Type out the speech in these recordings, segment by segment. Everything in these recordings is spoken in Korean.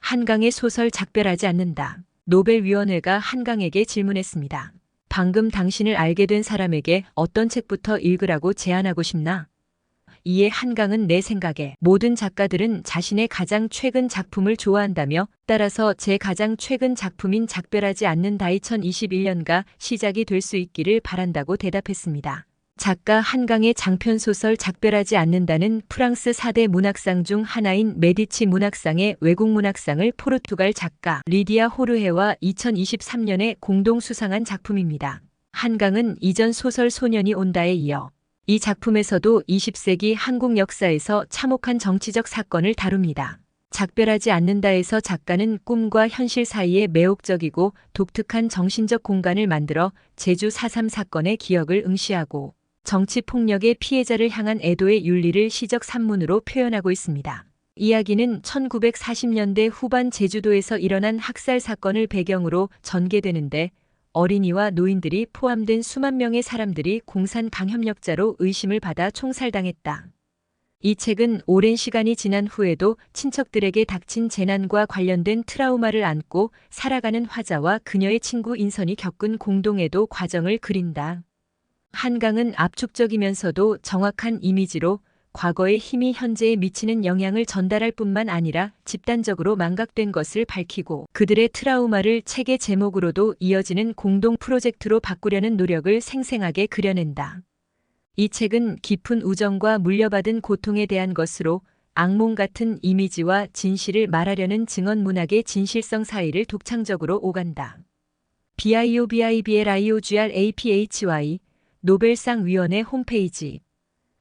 한강의 소설 작별하지 않는다. 노벨위원회가 한강에게 질문했습니다. 방금 당신을 알게 된 사람에게 어떤 책부터 읽으라고 제안하고 싶나? 이에 한강은 내 생각에 모든 작가들은 자신의 가장 최근 작품을 좋아한다며 따라서 제 가장 최근 작품인 작별하지 않는다 2021년가 시작이 될 수 있기를 바란다고 대답했습니다. 작가 한강의 장편소설 작별하지 않는다는 프랑스 4대 문학상 중 하나인 메디치 문학상의 외국문학상을 포르투갈 작가 리디아 호르헤와 2023년에 공동 수상한 작품입니다. 한강은 이전 소설 소년이 온다에 이어 이 작품에서도 20세기 한국 역사에서 참혹한 정치적 사건을 다룹니다. 작별하지 않는다에서 작가는 꿈과 현실 사이에 매혹적이고 독특한 정신적 공간을 만들어 제주 4.3 사건의 기억을 응시하고 정치폭력의 피해자를 향한 애도의 윤리를 시적 산문으로 표현하고 있습니다. 이야기는 1940년대 후반 제주도에서 일어난 학살 사건을 배경으로 전개되는데 어린이와 노인들이 포함된 수만 명의 사람들이 공산 강협력자로 의심을 받아 총살당했다. 이 책은 오랜 시간이 지난 후에도 친척들에게 닥친 재난과 관련된 트라우마를 안고 살아가는 화자와 그녀의 친구 인선이 겪은 공동애도 과정을 그린다. 한강은 압축적이면서도 정확한 이미지로 과거의 힘이 현재에 미치는 영향을 전달할 뿐만 아니라 집단적으로 망각된 것을 밝히고 그들의 트라우마를 책의 제목으로도 이어지는 공동 프로젝트로 바꾸려는 노력을 생생하게 그려낸다. 이 책은 깊은 우정과 물려받은 고통에 대한 것으로 악몽 같은 이미지와 진실을 말하려는 증언 문학의 진실성 사이를 독창적으로 오간다. BIOBIBLIOGRAPHY 노벨상 위원회 홈페이지.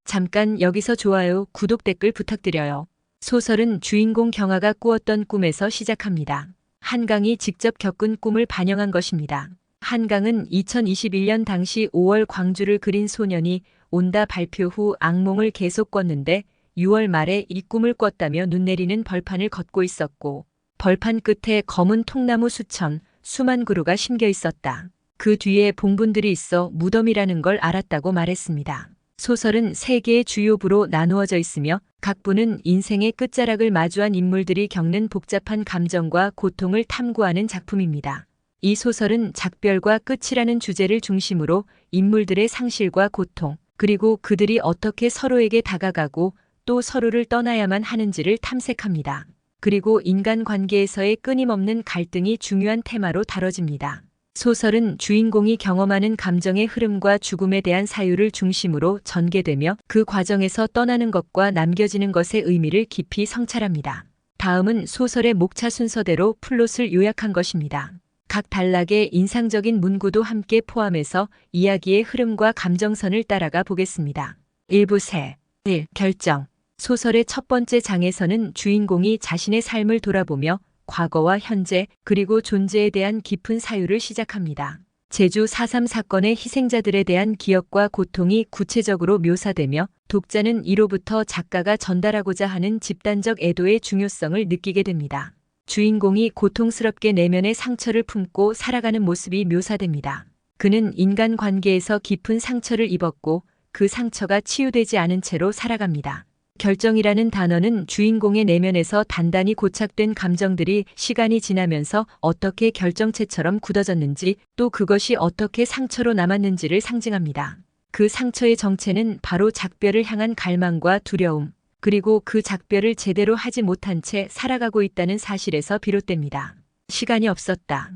잠깐 여기서 좋아요, 구독, 댓글 부탁드려요. 소설은 주인공 경아가 꾸었던 꿈에서 시작합니다. 한강이 직접 겪은 꿈을 반영한 것입니다. 한강은 2021년 당시 5월 광주를 그린 소년이 온다 발표 후 악몽을 계속 꿨는데 6월 말에 이 꿈을 꿨다며 눈 내리는 벌판을 걷고 있었고 벌판 끝에 검은 통나무 수천, 수만 그루가 심겨 있었다. 그 뒤에 봉분들이 있어 무덤이라는 걸 알았다고 말했습니다. 소설은 3개의 주요 부로 나누어져 있으며 각 부는 인생의 끝자락을 마주한 인물들이 겪는 복잡한 감정과 고통을 탐구하는 작품입니다. 이 소설은 작별과 끝이라는 주제를 중심으로 인물들의 상실과 고통, 그리고 그들이 어떻게 서로에게 다가가고 또 서로를 떠나야만 하는지를 탐색합니다. 그리고 인간관계에서의 끊임없는 갈등이 중요한 테마로 다뤄집니다. 소설은 주인공이 경험하는 감정의 흐름과 죽음에 대한 사유를 중심으로 전개되며 그 과정에서 떠나는 것과 남겨지는 것의 의미를 깊이 성찰합니다. 다음은 소설의 목차 순서대로 플롯을 요약한 것입니다. 각 단락의 인상적인 문구도 함께 포함해서 이야기의 흐름과 감정선을 따라가 보겠습니다. 1부세 1. 결정. 소설의 첫 번째 장에서는 주인공이 자신의 삶을 돌아보며 과거와 현재 그리고 존재에 대한 깊은 사유를 시작합니다. 제주 4.3 사건의 희생자들에 대한 기억과 고통이 구체적으로 묘사되며 독자는 이로부터 작가가 전달하고자 하는 집단적 애도의 중요성을 느끼게 됩니다. 주인공이 고통스럽게 내면의 상처를 품고 살아가는 모습이 묘사됩니다. 그는 인간관계에서 깊은 상처를 입었고 그 상처가 치유되지 않은 채로 살아갑니다. 결정이라는 단어는 주인공의 내면에서 단단히 고착된 감정들이 시간이 지나면서 어떻게 결정체처럼 굳어졌는지 또 그것이 어떻게 상처로 남았는지를 상징합니다. 그 상처의 정체는 바로 작별을 향한 갈망과 두려움, 그리고 그 작별을 제대로 하지 못한 채 살아가고 있다는 사실에서 비롯됩니다. 시간이 없었다.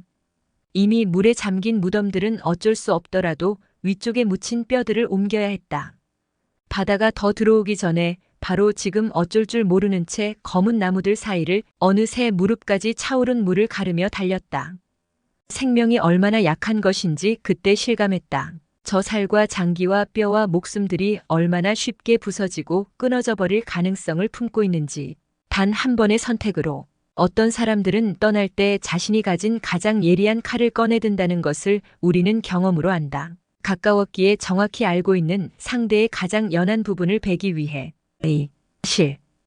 이미 물에 잠긴 무덤들은 어쩔 수 없더라도 위쪽에 묻힌 뼈들을 옮겨야 했다. 바다가 더 들어오기 전에 바로 지금 어쩔 줄 모르는 채 검은 나무들 사이를 어느새 무릎까지 차오른 물을 가르며 달렸다. 생명이 얼마나 약한 것인지 그때 실감했다. 저 살과 장기와 뼈와 목숨들이 얼마나 쉽게 부서지고 끊어져 버릴 가능성을 품고 있는지. 단 한 번의 선택으로 어떤 사람들은 떠날 때 자신이 가진 가장 예리한 칼을 꺼내든다는 것을 우리는 경험으로 안다. 가까웠기에 정확히 알고 있는 상대의 가장 연한 부분을 베기 위해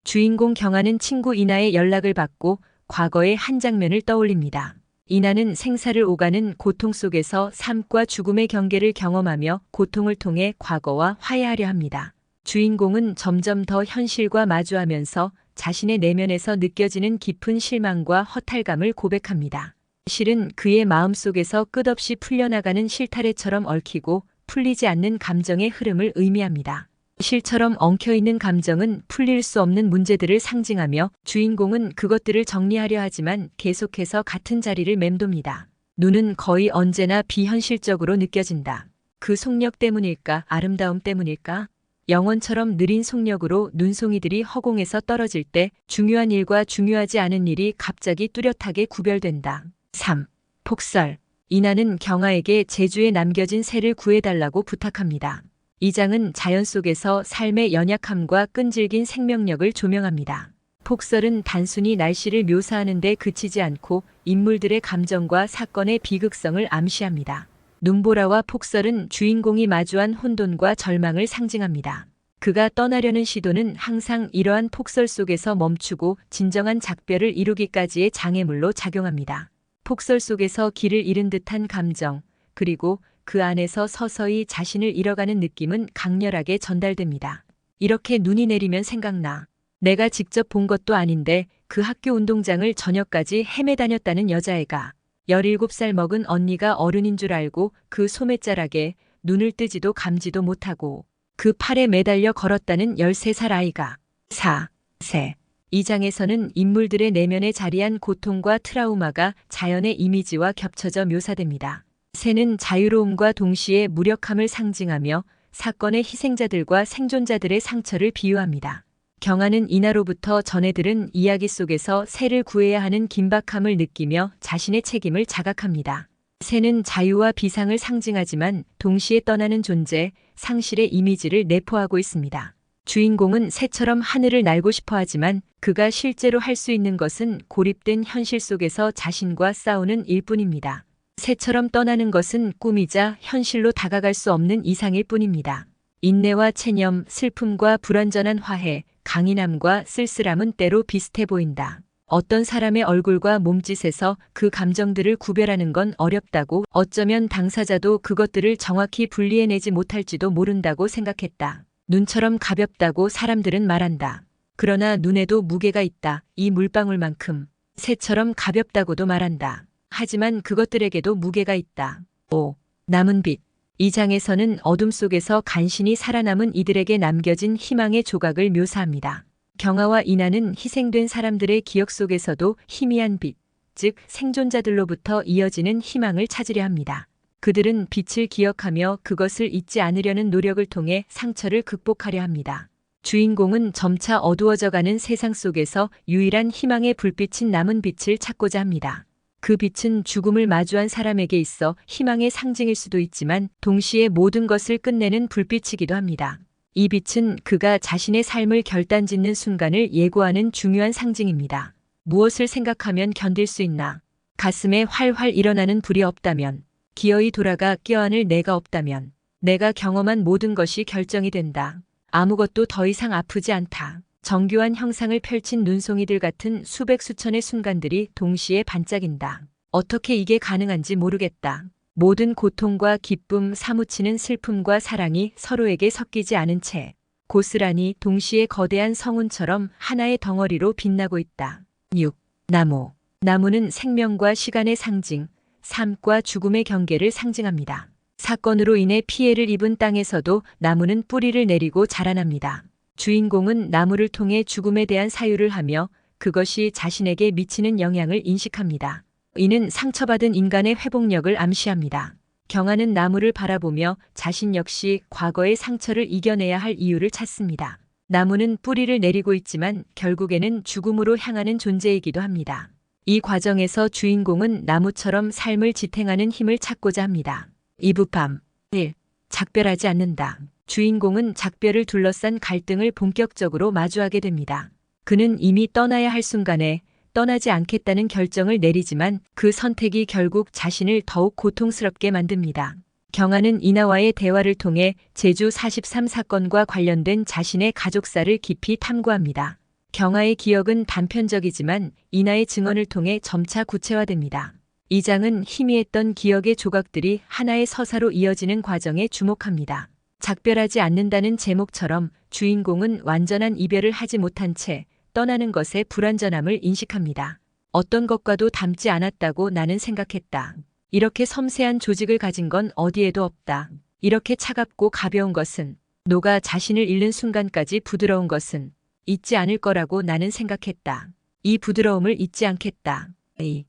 주인공 경아는 친구 이나의 연락을 받고 과거의 한 장면을 떠올립니다. 이나는 생사를 오가는 고통 속에서 삶과 죽음의 경계를 경험하며 고통을 통해 과거와 화해하려 합니다. 주인공은 점점 더 현실과 마주하면서 자신의 내면에서 느껴지는 깊은 실망과 허탈감을 고백합니다. 실은 그의 마음속에서 끝없이 풀려나가는 실타래처럼 얽히고 풀리지 않는 감정의 흐름을 의미합니다. 실처럼 엉켜있는 감정은 풀릴 수 없는 문제들을 상징하며 주인공은 그것들을 정리하려 하지만 계속해서 같은 자리를 맴돕니다. 눈은 거의 언제나 비현실적으로 느껴진다. 그 속력 때문일까? 아름다움 때문일까? 영원처럼 느린 속력으로 눈송이들이 허공에서 떨어질 때 중요한 일과 중요하지 않은 일이 갑자기 뚜렷하게 구별된다. 3. 폭설. 이나는 경아에게 제주에 남겨진 새를 구해달라고 부탁합니다. 이 장은 자연 속에서 삶의 연약함과 끈질긴 생명력을 조명합니다. 폭설은 단순히 날씨를 묘사하는 데 그치지 않고 인물들의 감정과 사건의 비극성을 암시합니다. 눈보라와 폭설은 주인공이 마주한 혼돈과 절망을 상징합니다. 그가 떠나려는 시도는 항상 이러한 폭설 속에서 멈추고 진정한 작별을 이루기까지의 장애물로 작용합니다. 폭설 속에서 길을 잃은 듯한 감정, 그리고 그 안에서 서서히 자신을 잃어가는 느낌은 강렬하게 전달됩니다. 이렇게 눈이 내리면 생각나. 내가 직접 본 것도 아닌데 그 학교 운동장을 저녁까지 헤매 다녔다는 여자애가 17살 먹은 언니가 어른인 줄 알고 그 소매자락에 눈을 뜨지도 감지도 못하고 그 팔에 매달려 걸었다는 13살 아이가 4. 새. 이 장에서는 인물들의 내면에 자리한 고통과 트라우마가 자연의 이미지와 겹쳐져 묘사됩니다. 새는 자유로움과 동시에 무력함을 상징하며 사건의 희생자들과 생존자들의 상처를 비유합니다. 경아는 이나로부터 전해 들은 이야기 속에서 새를 구해야 하는 긴박함을 느끼며 자신의 책임을 자각합니다. 새는 자유와 비상을 상징하지만 동시에 떠나는 존재, 상실의 이미지를 내포하고 있습니다. 주인공은 새처럼 하늘을 날고 싶어 하지만 그가 실제로 할 수 있는 것은 고립된 현실 속에서 자신과 싸우는 일뿐입니다. 새처럼 떠나는 것은 꿈이자 현실로 다가갈 수 없는 이상일 뿐입니다. 인내와 체념, 슬픔과 불완전한 화해, 강인함과 쓸쓸함은 때로 비슷해 보인다. 어떤 사람의 얼굴과 몸짓에서 그 감정들을 구별하는 건 어렵다고, 어쩌면 당사자도 그것들을 정확히 분리해내지 못할지도 모른다고 생각했다. 눈처럼 가볍다고 사람들은 말한다. 그러나 눈에도 무게가 있다. 이 물방울만큼. 새처럼 가볍다고도 말한다. 하지만 그것들에게도 무게가 있다. 5. 남은 빛. 이 장에서는 어둠 속에서 간신히 살아남은 이들에게 남겨진 희망의 조각을 묘사합니다. 경아와 이나는 희생된 사람들의 기억 속에서도 희미한 빛, 즉 생존자들로부터 이어지는 희망을 찾으려 합니다. 그들은 빛을 기억하며 그것을 잊지 않으려는 노력을 통해 상처를 극복하려 합니다. 주인공은 점차 어두워져가는 세상 속에서 유일한 희망의 불빛인 남은 빛을 찾고자 합니다. 그 빛은 죽음을 마주한 사람에게 있어 희망의 상징일 수도 있지만 동시에 모든 것을 끝내는 불빛이기도 합니다. 이 빛은 그가 자신의 삶을 결단짓는 순간을 예고하는 중요한 상징입니다. 무엇을 생각하면 견딜 수 있나? 가슴에 활활 일어나는 불이 없다면, 기어이 돌아가 껴안을 내가 없다면, 내가 경험한 모든 것이 결정이 된다. 아무것도 더 이상 아프지 않다. 정교한 형상을 펼친 눈송이들 같은 수백 수천의 순간들이 동시에 반짝인다. 어떻게 이게 가능한지 모르겠다. 모든 고통과 기쁨, 사무치는 슬픔과 사랑이 서로에게 섞이지 않은 채 고스란히 동시에 거대한 성운처럼 하나의 덩어리로 빛나고 있다. 6. 나무. 나무는 생명과 시간의 상징, 삶과 죽음의 경계를 상징합니다. 사건으로 인해 피해를 입은 땅에서도 나무는 뿌리를 내리고 자라납니다. 주인공은 나무를 통해 죽음에 대한 사유를 하며 그것이 자신에게 미치는 영향을 인식합니다. 이는 상처받은 인간의 회복력을 암시합니다. 경아는 나무를 바라보며 자신 역시 과거의 상처를 이겨내야 할 이유를 찾습니다. 나무는 뿌리를 내리고 있지만 결국에는 죽음으로 향하는 존재이기도 합니다. 이 과정에서 주인공은 나무처럼 삶을 지탱하는 힘을 찾고자 합니다. 2부 밤. 1. 작별하지 않는다. 주인공은 작별을 둘러싼 갈등을 본격적으로 마주하게 됩니다. 그는 이미 떠나야 할 순간에 떠나지 않겠다는 결정을 내리지만 그 선택이 결국 자신을 더욱 고통스럽게 만듭니다. 경아는 이나와의 대화를 통해 제주 43 사건과 관련된 자신의 가족사를 깊이 탐구합니다. 경아의 기억은 단편적이지만 이나의 증언을 통해 점차 구체화됩니다. 이 장은 희미했던 기억의 조각들이 하나의 서사로 이어지는 과정에 주목합니다. 작별하지 않는다는 제목처럼 주인공은 완전한 이별을 하지 못한 채 떠나는 것의 불완전함을 인식합니다. 어떤 것과도 닮지 않았다고 나는 생각했다. 이렇게 섬세한 조직을 가진 건 어디에도 없다. 이렇게 차갑고 가벼운 것은, 노가 자신을 잃는 순간까지 부드러운 것은 잊지 않을 거라고 나는 생각했다. 이 부드러움을 잊지 않겠다. 이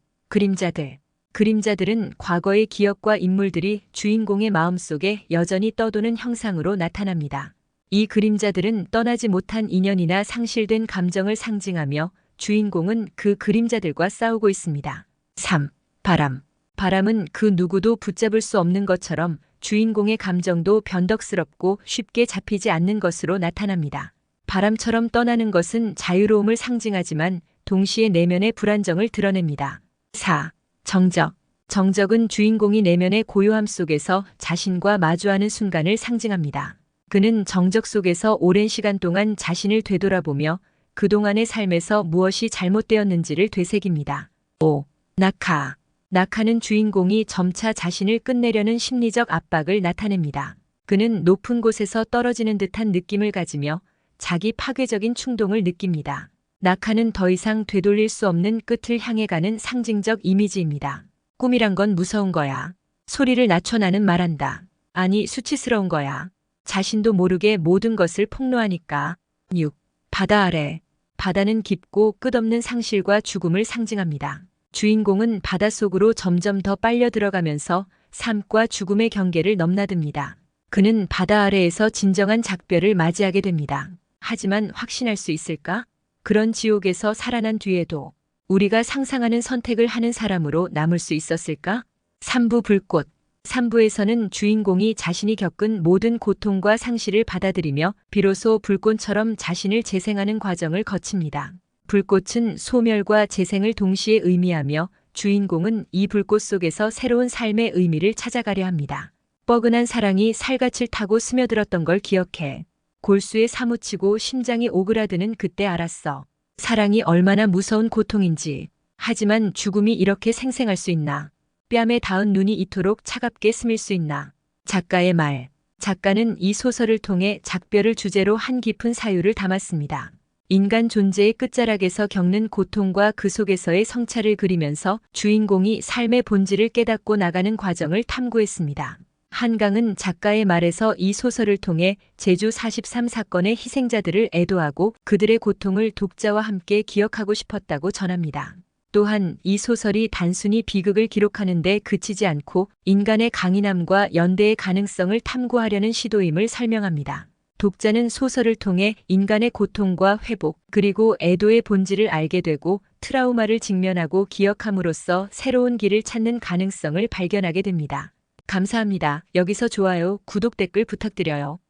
그림자들은 과거의 기억과 인물들이 주인공의 마음속에 여전히 떠도는 형상으로 나타납니다. 이 그림자들은 떠나지 못한 인연이나 상실된 감정을 상징하며 주인공은 그 그림자들과 싸우고 있습니다. 3. 바람은 그 누구도 붙잡을 수 없는 것처럼 주인공의 감정도 변덕스럽고 쉽게 잡히지 않는 것으로 나타납니다. 바람처럼 떠나는 것은 자유로움을 상징하지만 동시에 내면의 불안정을 드러냅니다. 4. 정적은 주인공이 내면의 고요함 속에서 자신과 마주하는 순간을 상징합니다. 그는 정적 속에서 오랜 시간 동안 자신을 되돌아보며 그동안의 삶에서 무엇이 잘못되었는지를 되새깁니다. 5. 낙하는 주인공이 점차 자신을 끝내려는 심리적 압박을 나타냅니다. 그는 높은 곳에서 떨어지는 듯한 느낌을 가지며 자기 파괴적인 충동을 느낍니다. 낙하는 더 이상 되돌릴 수 없는 끝을 향해 가는 상징적 이미지입니다. 꿈이란 건 무서운 거야. 소리를 낮춰 나는 말한다. 아니, 수치스러운 거야. 자신도 모르게 모든 것을 폭로하니까. 6. 바다는 깊고 끝없는 상실과 죽음을 상징합니다. 주인공은 바닷속으로 점점 더 빨려 들어가면서 삶과 죽음의 경계를 넘나듭니다. 그는 바다 아래에서 진정한 작별을 맞이하게 됩니다. 하지만 확신할 수 있을까? 그런 지옥에서 살아난 뒤에도 우리가 상상하는 선택을 하는 사람으로 남을 수 있었을까? 3부 불꽃. 3부에서는 주인공이 자신이 겪은 모든 고통과 상실을 받아들이며 비로소 불꽃처럼 자신을 재생하는 과정을 거칩니다. 불꽃은 소멸과 재생을 동시에 의미하며 주인공은 이 불꽃 속에서 새로운 삶의 의미를 찾아가려 합니다. 뻐근한 사랑이 살갗을 타고 스며들었던 걸 기억해. 골수에 사무치고 심장이 오그라드는 그때 알았어. 사랑이 얼마나 무서운 고통인지. 하지만 죽음이 이렇게 생생할 수 있나? 뺨에 닿은 눈이 이토록 차갑게 스밀 수 있나? 작가의 말. 작가는 이 소설을 통해 작별을 주제로 한 깊은 사유를 담았습니다. 인간 존재의 끝자락에서 겪는 고통과 그 속에서의 성찰을 그리면서 주인공이 삶의 본질을 깨닫고 나가는 과정을 탐구했습니다. 한강은 작가의 말에서 이 소설을 통해 제주 43 사건의 희생자들을 애도하고 그들의 고통을 독자와 함께 기억하고 싶었다고 전합니다. 또한 이 소설이 단순히 비극을 기록하는 데 그치지 않고 인간의 강인함과 연대의 가능성을 탐구하려는 시도임을 설명합니다. 독자는 소설을 통해 인간의 고통과 회복, 그리고 애도의 본질을 알게 되고 트라우마를 직면하고 기억함으로써 새로운 길을 찾는 가능성을 발견하게 됩니다. 감사합니다. 여기서 좋아요, 구독, 댓글 부탁드려요.